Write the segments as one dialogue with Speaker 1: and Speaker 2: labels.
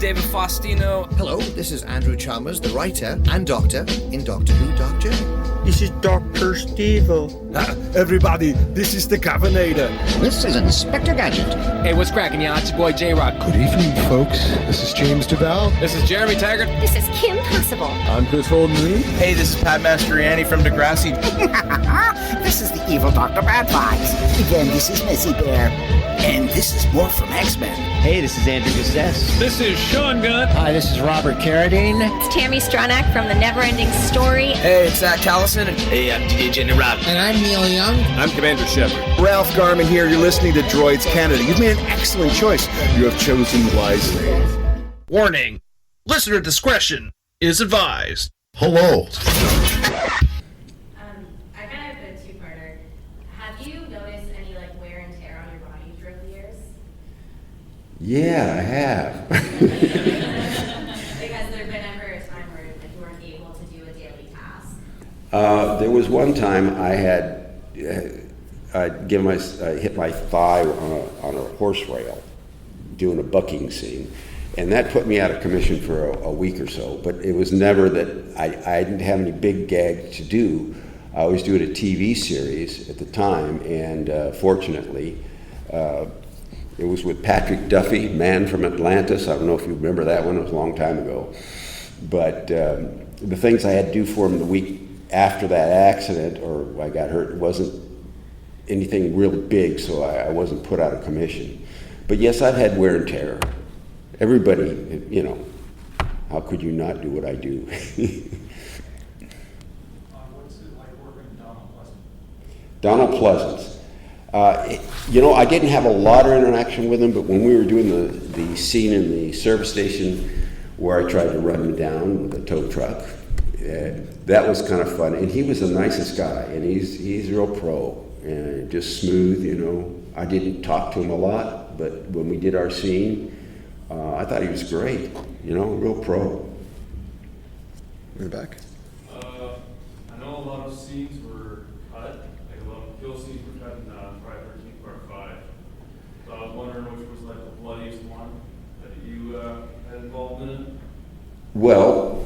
Speaker 1: David Faustino.
Speaker 2: Hello, this is Andrew Chalmers, the writer and doctor in Doctor Who Dark Journey.
Speaker 3: This is Dr. Steve-O.
Speaker 4: Everybody, this is the Governator.
Speaker 5: This is Inspector Gadget.
Speaker 6: Hey, what's cracking, y'all? It's your boy J-Rock.
Speaker 7: Good evening, folks. This is James DeBell.
Speaker 6: This is Jeremy Taggart.
Speaker 8: This is Kim Possible.
Speaker 9: I'm Chris Holden-Lee.
Speaker 10: Hey, this is Pat Mastroianni from Degrassi.
Speaker 5: This is the evil Dr. Bad Vibes. Again, this is Messy Bear. And this is more from X-Men.
Speaker 11: Hey, this is Andrew Gazette.
Speaker 12: This is Sean Gunn.
Speaker 13: Hi, this is Robert Carradine.
Speaker 8: It's Tammy Stronach from The Neverending Story.
Speaker 10: Hey, it's Zach Callison.
Speaker 14: Hey, I'm DJ Jenny Rob.
Speaker 15: And I'm Neil Young.
Speaker 16: I'm Commander Shepard.
Speaker 17: Ralph Garman here. You're listening to Droids Canada. You've made an excellent choice. You have chosen wisely.
Speaker 18: Warning. Listener discretion is advised.
Speaker 7: Hello.
Speaker 19: I kind of have a two-parter. Have you noticed any wear and tear on your body throughout the years?
Speaker 20: Yeah, I have.
Speaker 19: Because there's been ever a time where you weren't able to do a daily task.
Speaker 20: There was one time I had hit my thigh on a horse rail doing a bucking scene, and that put me out of commission for a week or so. But it was never that I didn't have any big gag to do. I was doing a TV series at the time, and fortunately, it was with Patrick Duffy, Man from Atlantis. I don't know if you remember that one. It was a long time ago. But the things I had to do for him the week after that accident, or I got hurt, wasn't anything real big, so I wasn't put out of commission. But yes, I've had wear and tear. Everybody, how could you not do what I do?
Speaker 21: What's it like working with Donald Pleasence?
Speaker 20: Donald Pleasence. I didn't have a lot of interaction with him, but when we were doing the scene in the service station where I tried to run him down with a tow truck, that was kind of fun. And he was the nicest guy, and he's real pro and just smooth. I didn't talk to him a lot, but when we did our scene, I thought he was great. Real pro.
Speaker 7: In the back.
Speaker 21: I know a lot of scenes were cut. A lot of kill scenes were cut in Friday 13th Part 5. So I was wondering which was the bloodiest one that you had involved in it.
Speaker 20: Well,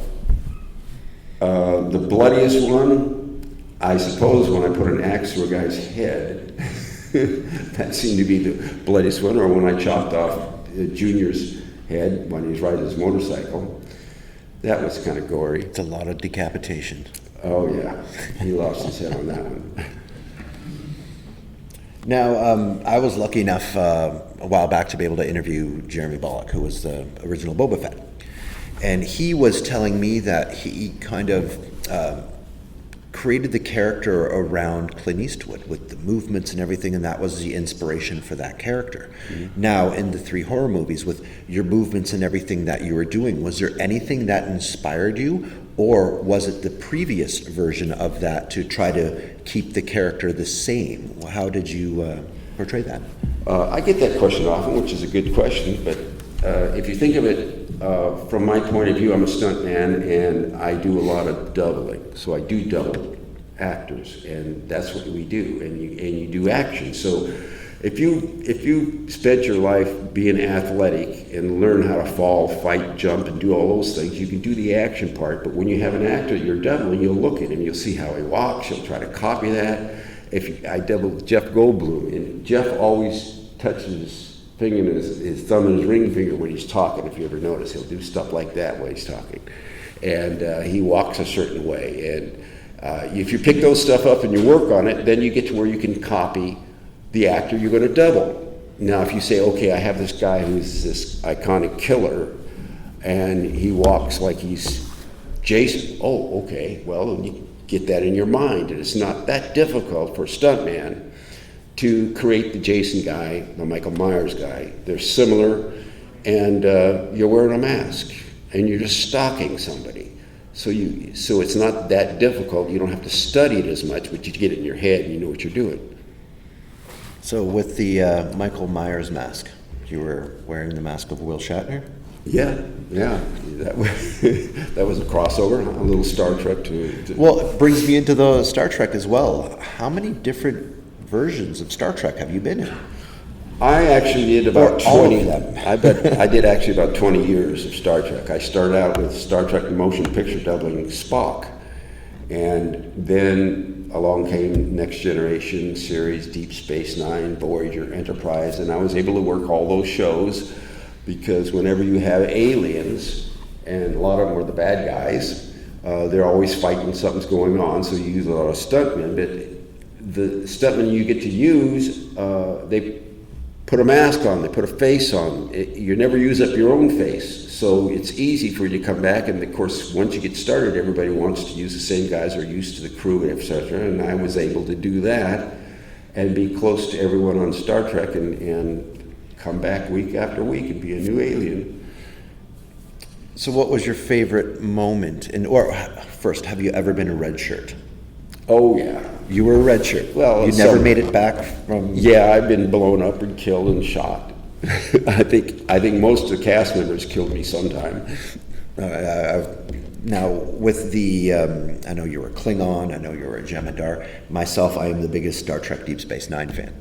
Speaker 20: the bloodiest one, I suppose, when I put an axe through a guy's head, that seemed to be the bloodiest one, or when I chopped off Junior's head when he was riding his motorcycle. That was kind of gory.
Speaker 2: It's a lot of decapitation.
Speaker 20: Oh yeah, he lost his head on that one.
Speaker 2: Now, I was lucky enough a while back to be able to interview Jeremy Bulloch, who was the original Boba Fett. And he was telling me that he kind of created the character around Clint Eastwood with the movements and everything, and that was the inspiration for that character. Mm-hmm. Now, in the 3 horror movies, with your movements and everything that you were doing, was there anything that inspired you, or was it the previous version of that to try to keep the character the same? How did you portray that?
Speaker 20: I get that question often, which is a good question, but if you think of it from my point of view, I'm a stuntman and I do a lot of doubling. So I do double actors, and that's what we do. And you do action. So if you spent your life being athletic and learn how to fall, fight, jump, and do all those things, you can do the action part. But when you have an actor you're doubling, you'll look at him, you'll see how he walks, you'll try to copy that. I doubled Jeff Goldblum, and Jeff always touches his finger and his thumb and his ring finger when he's talking. If you ever notice, he'll do stuff like that when he's talking, and he walks a certain way. And if you pick those stuff up and you work on it, then you get to where you can copy the actor you're going to double. Now, if you say, okay, I have this guy who's this iconic killer, and he walks like he's Jason. Oh, okay. Well, you get that in your mind, and it's not that difficult for a stuntman to create the Jason guy, the Michael Myers guy. They're similar, and you're wearing a mask, and you're just stalking somebody. So it's not that difficult. You don't have to study it as much, but you get it in your head and you know what you're doing.
Speaker 2: So with the Michael Myers mask, you were wearing the mask of Will Shatner?
Speaker 20: Yeah. That was a crossover, a little Star Trek to...
Speaker 2: Well, it brings me into the Star Trek as well. How many different versions of Star Trek have you been in?
Speaker 20: I actually did about
Speaker 2: Or all of
Speaker 20: 20.
Speaker 2: them.
Speaker 20: I did actually about 20 years of Star Trek. I started out with Star Trek motion picture doubling Spock, and then along came Next Generation series, Deep Space Nine, Voyager, Enterprise, and I was able to work all those shows because whenever you have aliens, and a lot of them were the bad guys, they're always fighting, something's going on, so you use a lot of stuntmen, but the stuntmen you get to use, they put a mask on, they put a face on. You never use up your own face, so it's easy for you to come back, and of course, once you get started, everybody wants to use the same guys who are used to the crew, etc., and I was able to do that and be close to everyone on Star Trek and come back week after week and be a new alien.
Speaker 2: So what was your favorite moment? Or first, have you ever been a red shirt?
Speaker 20: Oh, yeah.
Speaker 2: You were a red shirt. Well, you never made it back from...
Speaker 20: Yeah, I've been blown up and killed and shot. I think most of the cast members killed me sometime.
Speaker 2: Now, with the... I know you were a Klingon, I know you were a Jem'Hadar. Myself, I am the biggest Star Trek Deep Space Nine fan.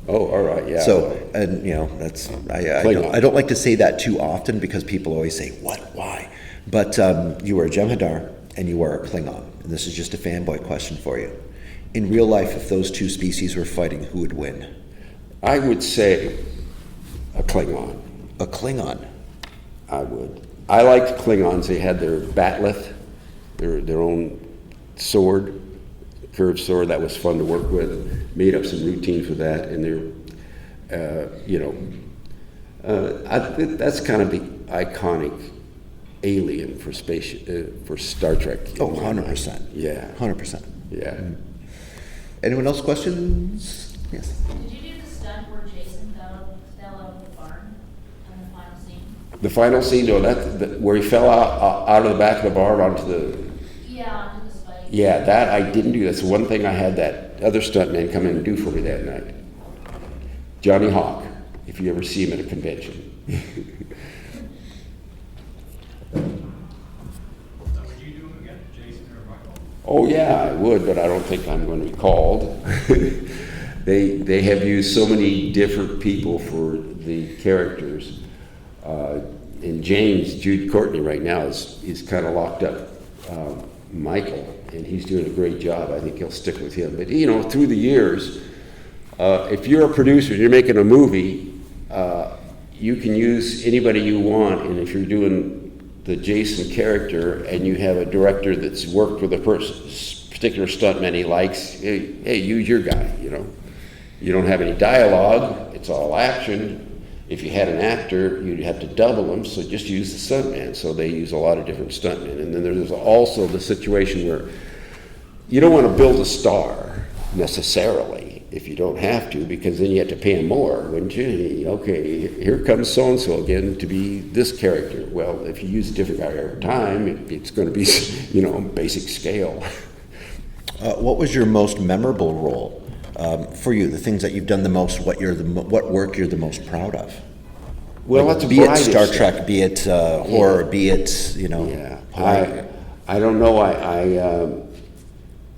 Speaker 20: Oh, all right, yeah.
Speaker 2: So, and that's... I don't like to say that too often because people always say, what, why? But you were a Jem'Hadar and you were a Klingon. And this is just a fanboy question for you. In real life, if those two species were fighting, who would win?
Speaker 20: I would say a Klingon.
Speaker 2: A Klingon?
Speaker 20: I would. I liked Klingons. They had their bat'leth, their own sword, curved sword. That was fun to work with. Made up some routines with that, and they're, that's kind of the iconic alien for space for Star Trek.
Speaker 2: Oh, 100%.
Speaker 20: Yeah.
Speaker 2: 100%.
Speaker 20: Yeah.
Speaker 2: Mm-hmm. Anyone else questions? Yes.
Speaker 19: Did you do the stunt where Jason fell out of the barn in the final scene?
Speaker 20: The final scene, no, where he fell out of the back of the barn onto the...
Speaker 19: Yeah, onto the spike.
Speaker 20: Yeah, that I didn't do. That's one thing I had that other stuntman come in and do for me that night. Johnny Hawk, if you ever see him at a convention. Oh yeah, I would, but I don't think I'm going to be called. They have used so many different people for the characters. And Jude Courtney right now is kind of locked up Michael, and he's doing a great job. I think he'll stick with him. But through the years, if you're a producer and you're making a movie, you can use anybody you want, and if you're doing the Jason character and you have a director that's worked with a particular stuntman he likes, hey, use your guy, You don't have any dialogue, it's all action. If you had an actor, you'd have to double them, so just use the stuntman. So they use a lot of different stuntmen. And then there's also the situation where you don't want to build a star necessarily if you don't have to, because then you have to pay him more, wouldn't you? Okay, here comes so-and-so again to be this character. Well, if you use a different guy every time, it's going to be, basic scale.
Speaker 2: What was your most memorable role for you? The things that you've done the most, what work you're the most proud of?
Speaker 20: Well, that's
Speaker 2: be it Star Trek, be it horror, be it,
Speaker 20: Yeah, I don't know.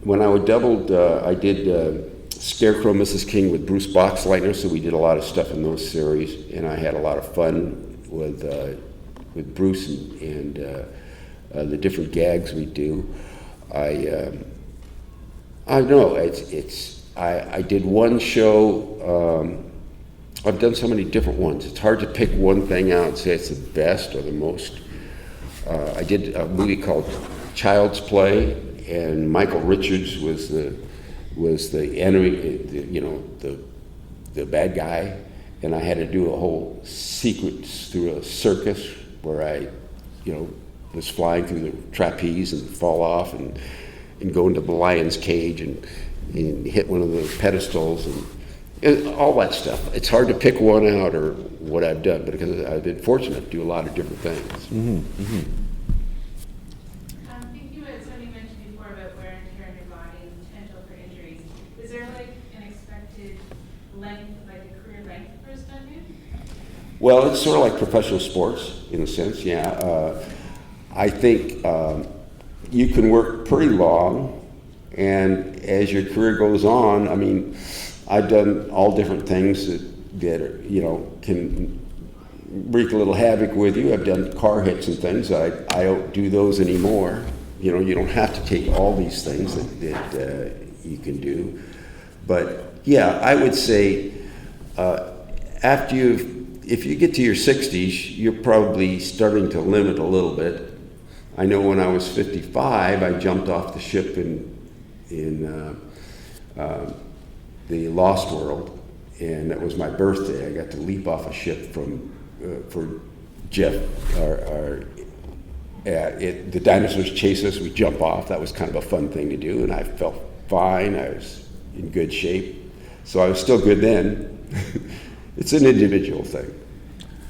Speaker 20: When I doubled, I did Scarecrow, Mrs. King with Bruce Boxleitner, so we did a lot of stuff in those series, and I had a lot of fun with Bruce and the different gags we do. I know I did one show. I've done so many different ones. It's hard to pick one thing out and say it's the best or the most. I did a movie called Child's Play, and Michael Richards was the enemy, the bad guy, and I had to do a whole sequence through a circus where I, was flying through the trapeze and fall off and go into the lion's cage and hit one of the pedestals and all that stuff. It's hard to pick one out or what I've done, but because I've been fortunate to do a lot of different things.
Speaker 2: Mm-hmm, mm-hmm.
Speaker 19: I think you had something mentioned before about wear and tear on your body and potential for injuries. Is there an expected length, a career length for a stuntman?
Speaker 20: Well, it's sort of like professional sports in a sense, yeah. I think you can work pretty long, and as your career goes on, I've done all different things that that are, you know, can wreak a little havoc with you. I've done car hits and things. I don't do those anymore. You know, you don't have to take all these things that you can do. But yeah, I would say if you get to your 60s, you're probably starting to limit a little bit. I know when I was 55, I jumped off the ship in the Lost World, and that was my birthday. I got to leap off a ship for Jeff. The dinosaurs chase us, we jump off. That was kind of a fun thing to do, and I felt fine. I was in good shape, so I was still good then. It's an individual thing.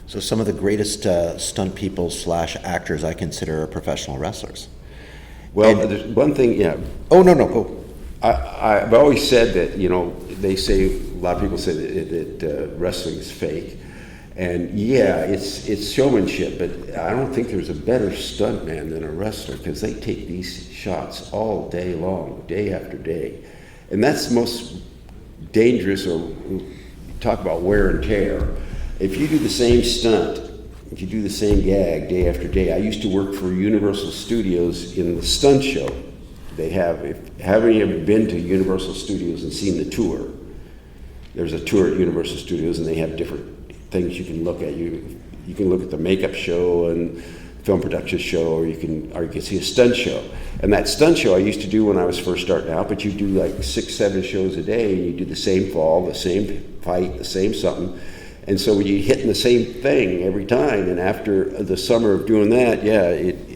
Speaker 2: So some of the greatest stunt people / actors I consider are professional wrestlers.
Speaker 20: Well, there's one thing, yeah.
Speaker 2: Oh, no, go.
Speaker 20: I've always said that, you know, they say, a lot of people say that wrestling is fake. And yeah, it's showmanship, but I don't think there's a better stuntman than a wrestler, because they take these shots all day long, day after day. And that's the most dangerous, or talk about wear and tear. If you do the same stunt, if you do the same gag day after day, I used to work for Universal Studios in the stunt show. They have, haven't you ever been to Universal Studios and seen the tour? There's a tour at Universal Studios, and they have different things you can look at. You can look at the makeup show and film production show, or you can see a stunt show. And that stunt show I used to do when I was first starting out, but you do like 6-7 shows a day, and you do the same fall, the same fight, the same something. And so when you're hitting the same thing every time, and after the summer of doing that,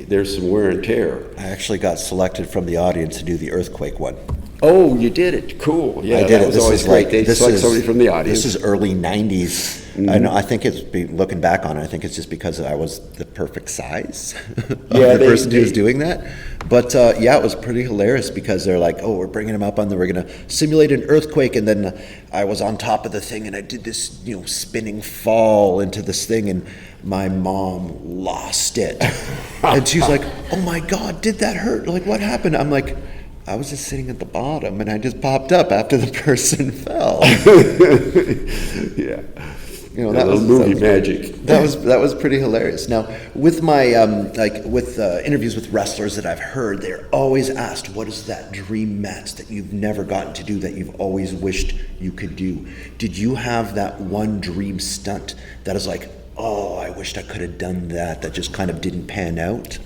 Speaker 20: there's some wear and tear.
Speaker 2: I actually got selected from the audience to do the earthquake one.
Speaker 20: Oh, you did it. Cool. Yeah,
Speaker 2: I did
Speaker 20: that
Speaker 2: it.
Speaker 20: was
Speaker 2: This
Speaker 20: always
Speaker 2: is
Speaker 20: great.
Speaker 2: like,
Speaker 20: They select somebody from the audience.
Speaker 2: This is early 90s.
Speaker 20: Mm-hmm.
Speaker 2: I know. I think looking back on it, I think it's just because I was the perfect size of
Speaker 20: Yeah,
Speaker 2: the person who was doing that. But it was pretty hilarious, because they're like, "Oh, we're bringing him up on we're going to simulate an earthquake," and then I was on top of the thing, and I did this, spinning fall into this thing, and my mom lost it, and she's like, "Oh my God, did that hurt? Like, what happened?" I'm like, I was just sitting at the bottom, and I just popped up after the person fell.
Speaker 20: Yeah.
Speaker 2: That was
Speaker 20: movie magic.
Speaker 2: That was pretty hilarious. Now, with my interviews with wrestlers that I've heard, they're always asked, "What is that dream match that you've never gotten to do that you've always wished you could do?" Did you have that one dream stunt that is like, "Oh, I wished I could have done that just kind of didn't pan out"?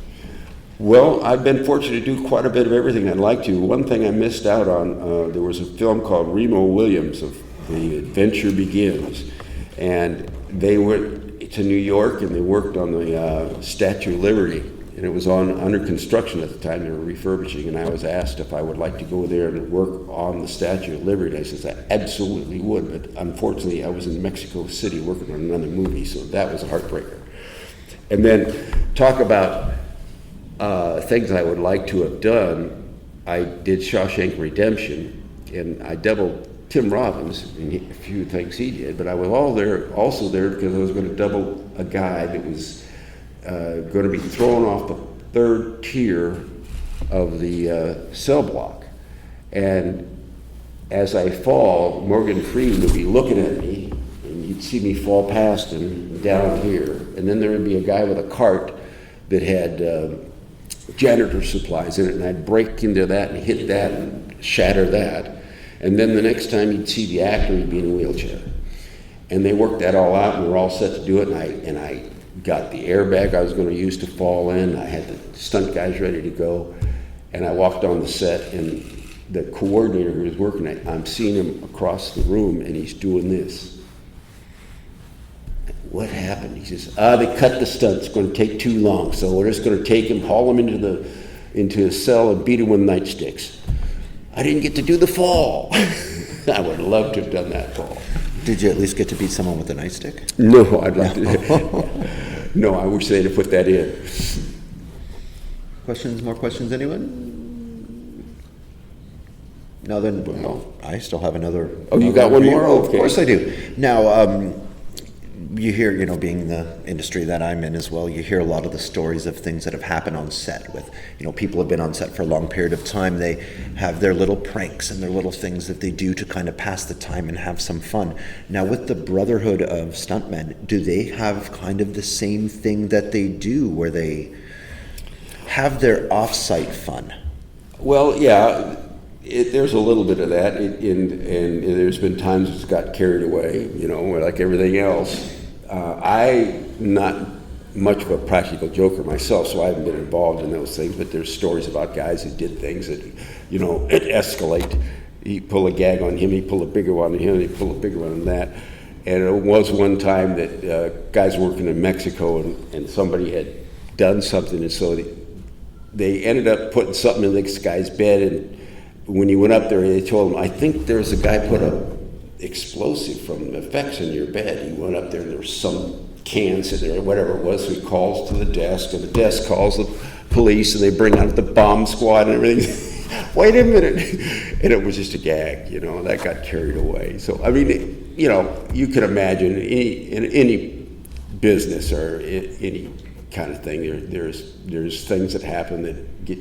Speaker 20: Well, I've been fortunate to do quite a bit of everything I'd like to. One thing I missed out on, there was a film called Remo Williams of The Adventure Begins. And they went to New York, and they worked on the Statue of Liberty. And it was under construction at the time. They were refurbishing. And I was asked if I would like to go there and work on the Statue of Liberty. And I said, I absolutely would. But unfortunately, I was in Mexico City working on another movie. So that was a heartbreaker. And then talk about things I would like to have done. I did Shawshank Redemption, and I doubled Tim Robbins in a few things he did, but I was also there because I was going to double a guy that was going to be thrown off the 3rd tier of the cell block. And as I fall, Morgan Freeman would be looking at me, and you'd see me fall past him down here. And then there would be a guy with a cart that had janitor supplies in it, and I'd break into that and hit that and shatter that. And then the next time you'd see the actor, he'd be in a wheelchair. And they worked that all out, and we were all set to do it. And I got the airbag I was going to use to fall in. I had the stunt guys ready to go. And I walked on the set, and the coordinator who was working it, I'm seeing him across the room, and he's doing this. What happened? He says, they cut the stunt. It's going to take too long. So we're just going to take him, haul him into a cell and beat him with nightsticks. I didn't get to do the fall. I would love to have done that fall.
Speaker 2: Did you at least get to beat someone with a nightstick?
Speaker 20: No, I'd like to. No, I wish they'd have put that in.
Speaker 2: More questions, anyone? No, then I still have another.
Speaker 20: Oh, you got one more?
Speaker 2: Oh, of course I do. Now, you hear, being the industry that I'm in as well, you hear a lot of the stories of things that have happened on set with, people have been on set for a long period of time. They have their little pranks and their little things that they do to kind of pass the time and have some fun. Now, with the Brotherhood of Stuntmen, do they have kind of the same thing that they do where they have their off-site fun?
Speaker 20: Well, yeah, there's a little bit of that, and there's been times it's got carried away, like everything else. I'm not much of a practical joker myself, so I haven't been involved in those things, but there's stories about guys that did things that, it escalate. He pull a gag on him, he pull a bigger one on him, he pull a bigger one on that. And it was one time that guys working in Mexico and somebody had done something, and so they ended up putting something in this guy's bed, and when he went up there, they told him, I think there's a guy put a explosive from effects in your bed. He went up there and there was some can sitting there, whatever it was, so he calls to the desk, and the desk calls the police, and they bring out the bomb squad and everything. Wait a minute. And it was just a gag, that got carried away. So, I mean, you could imagine in any business or any kind of thing, there's things that happen that get,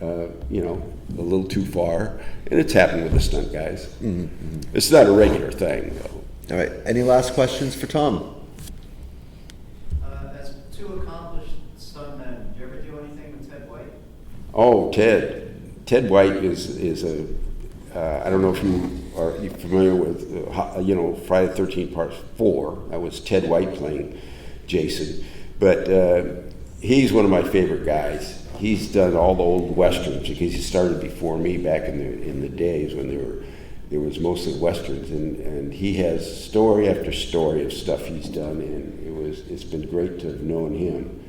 Speaker 20: a little too far, and it's happened with the stunt guys. Mm-hmm. It's not a regular thing, though.
Speaker 2: All right. Any last questions for Tom?
Speaker 1: As two accomplished stuntmen, did you ever do anything with Ted White?
Speaker 20: Oh, Ted White is a. I don't know if you are familiar with, Friday the 13th Part 4. That was Ted White playing Jason, but he's one of my favorite guys. He's done all the old westerns because he started before me back in the days when there was mostly westerns, and he has story after story of stuff he's done, and it's been great to have known him.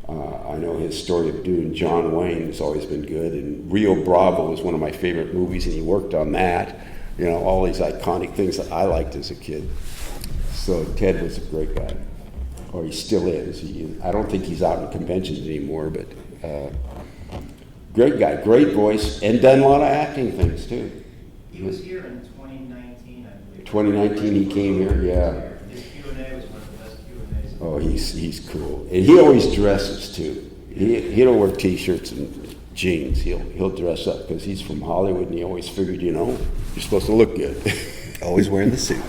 Speaker 20: I know his story of doing John Wayne has always been good, and Rio Bravo is one of my favorite movies, and he worked on that. All these iconic things that I liked as a kid. So Ted was a great guy, or he still is. I don't think he's out in conventions anymore, but. Great guy, great voice, and done a lot of acting things too.
Speaker 1: He was here in 2019, I believe.
Speaker 20: 2019 he came here, yeah.
Speaker 1: His Q&A was one of the best Q&As.
Speaker 20: Oh, he's cool, and he always dresses too. He don't wear t-shirts and jeans. He'll dress up because he's from Hollywood, and he always figured, you're supposed to look good.
Speaker 2: Always wearing the suit.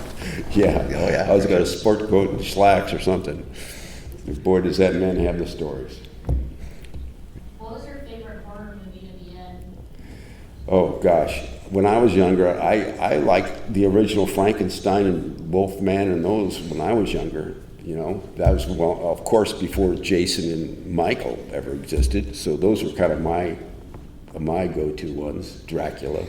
Speaker 20: Yeah.
Speaker 2: Oh yeah.
Speaker 20: I always got a sport coat and slacks or something. Boy, does that man have the stories. Oh gosh, when I was younger, I liked the original Frankenstein and Wolfman and those when I was younger. That was, well, of course, before Jason and Michael ever existed. So those were kind of my go-to ones. Dracula.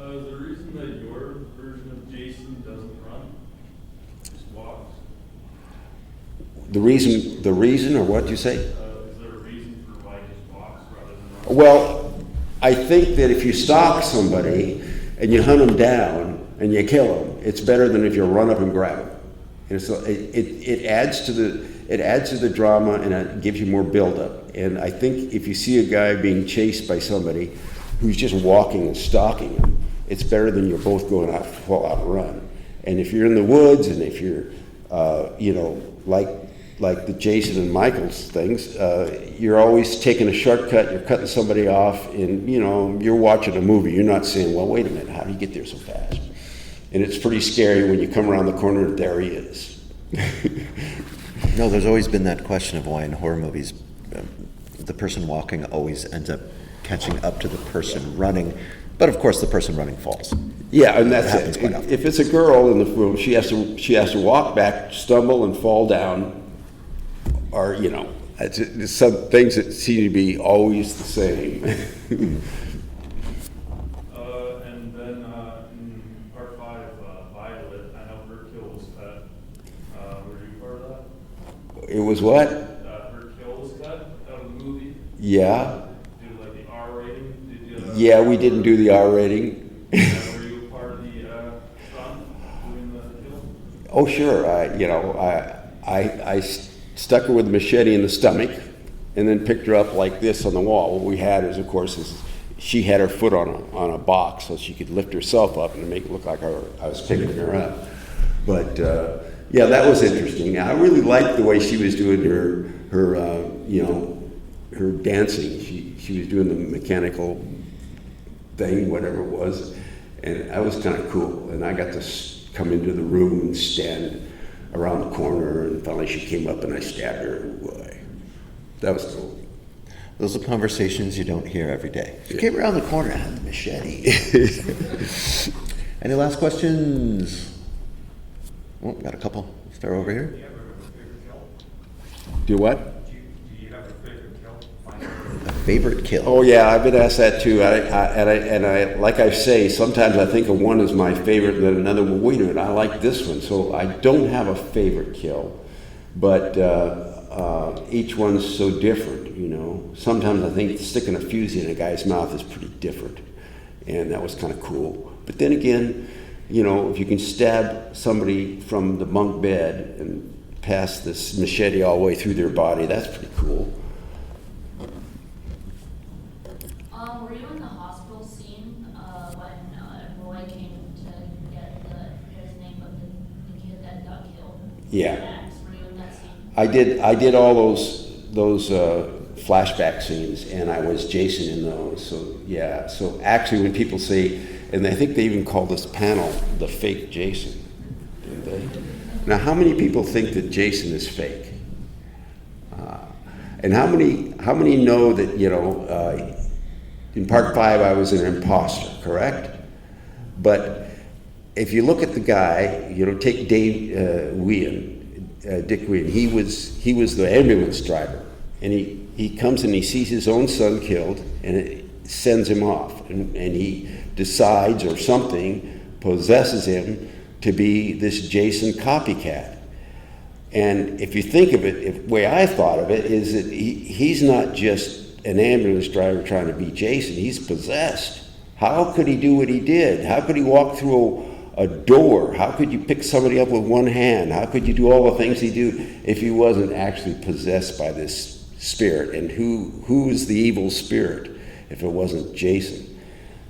Speaker 21: Is the reason that your version of Jason doesn't run, just walks?
Speaker 20: The reason, or what did you say?
Speaker 21: Is there a reason for why he just walks rather than run?
Speaker 20: Well, I think that if you stalk somebody and you hunt them down and you kill them, it's better than if you run up and grab them. And so it adds to the drama, and it gives you more buildup. And I think if you see a guy being chased by somebody who's just walking and stalking him, it's better than you're both going out full out run. And if you're in the woods, and if you're like the Jason and Michael's things, you're always taking a shortcut, you're cutting somebody off, and you're watching a movie, you're not saying, well, wait a minute, how do you get there so fast? And it's pretty scary when you come around the corner and there he is.
Speaker 2: No, there's always been that question of why in horror movies the person walking always ends up catching up to the person running, but of course the person running falls.
Speaker 20: Yeah, and that's it. If it's a girl in the room, she has to walk back, stumble, and fall down, or it's some things that seem to be always the same.
Speaker 21: And then in part 5, Violet, I know her kill was cut. Were you part of that?
Speaker 20: It was what?
Speaker 21: Her kill was cut out of the movie.
Speaker 20: Yeah.
Speaker 21: Did like the R rating?
Speaker 20: Yeah, we didn't do the R rating.
Speaker 21: Were you part of the stunt doing the kill?
Speaker 20: Oh sure, I stuck her with a machete in the stomach, and then picked her up like this on the wall. What we had is, of course, she had her foot on a box so she could lift herself up and make it look like I was picking her up. But yeah, that was interesting. I really liked the way she was doing her dancing. She was doing the mechanical thing, whatever it was, and that was kind of cool. And I got to come into the room and stand around the corner, and finally she came up and I stabbed her. That was cool.
Speaker 2: Those are conversations you don't hear every day. She came around the corner and had the machete. Any last questions? Oh, got a couple. Start over here.
Speaker 21: Do you have a favorite kill?
Speaker 20: Do what?
Speaker 21: Do you have a favorite kill?
Speaker 2: A favorite kill?
Speaker 20: Oh yeah, I've been asked that too. I like I say, sometimes I think of one as my favorite, and then another. Well, wait a minute, I like this one. So I don't have a favorite kill, but each one's so different. You know, sometimes I think sticking a fuse in a guy's mouth is pretty different, and that was kind of cool. But then again, you know, if you can stab somebody from the bunk bed and pass this machete all the way through their body, that's pretty cool.
Speaker 9: Were you in the hospital scene when Roy came to get his name of the kid that got killed?
Speaker 20: Yeah.
Speaker 9: Were you in that scene?
Speaker 20: I did all those flashback scenes, and I was Jason in those. So yeah. So actually, when people say, and I think they even call this panel the fake Jason, didn't they? Now, how many people think that Jason is fake? And how many know that, you know, in part 5 I was an imposter, correct? But if you look at the guy, you know, take Dick Whean, he was the ambulance driver, and he comes and he sees his own son killed, and it sends him off, and he decides, or something possesses him to be this Jason copycat. And if you think of it, the way I thought of it is that he's not just an ambulance driver trying to be Jason, he's possessed. How could he do what he did? How could he walk through a door? How could you pick somebody up with one hand? How could you do all the things he do if he wasn't actually possessed by this spirit? And who is the evil spirit if it wasn't Jason?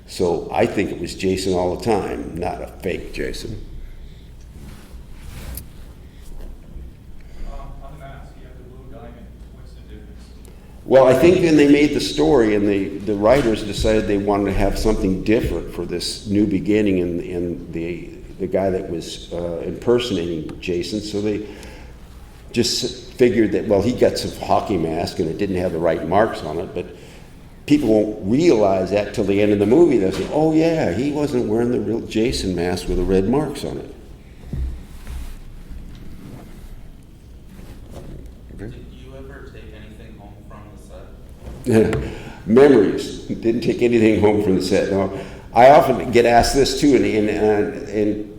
Speaker 20: So I think it was Jason all the time, not a fake Jason.
Speaker 21: On the mask, you have the blue diamond. What's the difference?
Speaker 20: Well, I think when they made the story and the writers decided they wanted to have something different for this new beginning in the guy that was impersonating Jason, so they just figured that, well, he got some hockey mask and it didn't have the right marks on it, but people won't realize that till the end of the movie. They'll say, oh yeah, he wasn't wearing the real Jason mask with the red marks on it.
Speaker 12: Did you ever take anything home from the set?
Speaker 20: Memories. Didn't take anything home from the set. No, I often get asked this too, and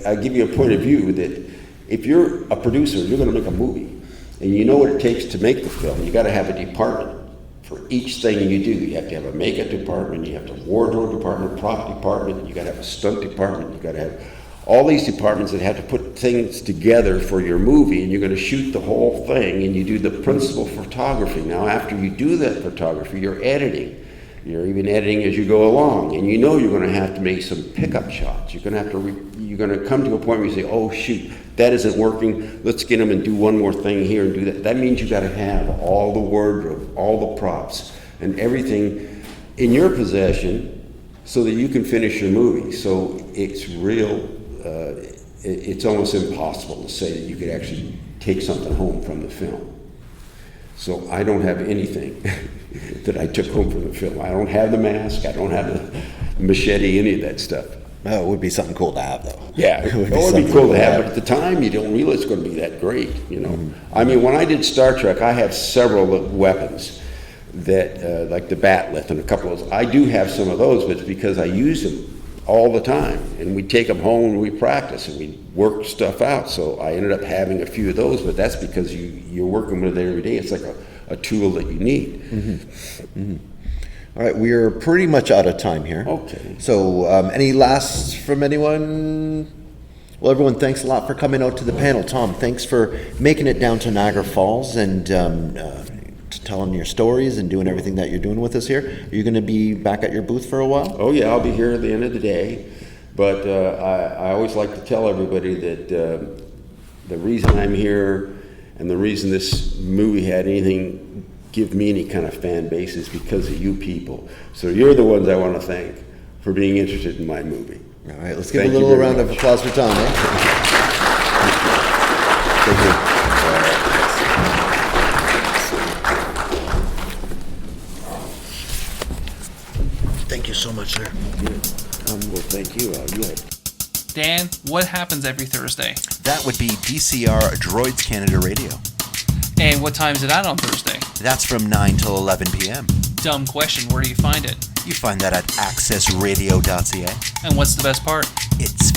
Speaker 20: I give you a point of view that if you're a producer, you're going to make a movie, and you know what it takes to make the film. You got to have a department for each thing you do. You have to have a makeup department, you have to have a wardrobe department, prop department, you got to have a stunt department, you got to have all these departments that have to put things together for your movie, and you're going to shoot the whole thing, and you do the principal photography. Now, after you do that photography, you're editing. You're even editing as you go along, and you know you're going to have to make some pickup shots. You're going to have to you're going to come to a point where you say, "Oh shoot, that isn't working. Let's get them and do one more thing here and do that." That means you got to have all the wardrobe, all the props, and everything in your possession, so that you can finish your movie. So it's real. It's almost impossible to say that you could actually take something home from the film. So I don't have anything that I took home from the film. I don't have the mask. I don't have the machete, any of that stuff.
Speaker 2: Oh, it would be something cool to have, though.
Speaker 20: Yeah, it would be cool to have, but at the time, you don't realize it's going to be that great, you know. Mm-hmm. I mean, when I did Star Trek, I have several weapons that, like the batleth and a couple of those. I do have some of those, but it's because I use them all the time, and we take them home and we practice and we work stuff out. So I ended up having a few of those, but that's because you're working with it every day. It's like a tool that you need.
Speaker 2: Mm-hmm. Mm-hmm. All right, we're pretty much out of time here.
Speaker 20: Okay.
Speaker 2: So any lasts from anyone? Well, everyone, thanks a lot for coming out to the panel. Tom, thanks for making it down to Niagara Falls, and telling your stories and doing everything that you're doing with us here. Are you going to be back at your booth for a while?
Speaker 20: Oh yeah, I'll be here at the end of the day. But I always like to tell everybody that the reason I'm here and the reason this movie had anything, give me any kind of fan base is because of you people. So you're the ones I want to thank for being interested in my movie.
Speaker 2: All right, let's give a little round of applause for Tom. Eh? Thank you. Thank you so much, sir.
Speaker 20: Well, thank you. Yeah.
Speaker 14: Dan, what happens every Thursday?
Speaker 2: That would be DCR Droids Canada Radio.
Speaker 14: And what time is it on Thursday?
Speaker 2: That's from 9 till 11 p.m.
Speaker 14: Dumb question, where do you find it?
Speaker 2: You find that at accessradio.ca.
Speaker 14: And what's the best part?
Speaker 2: It's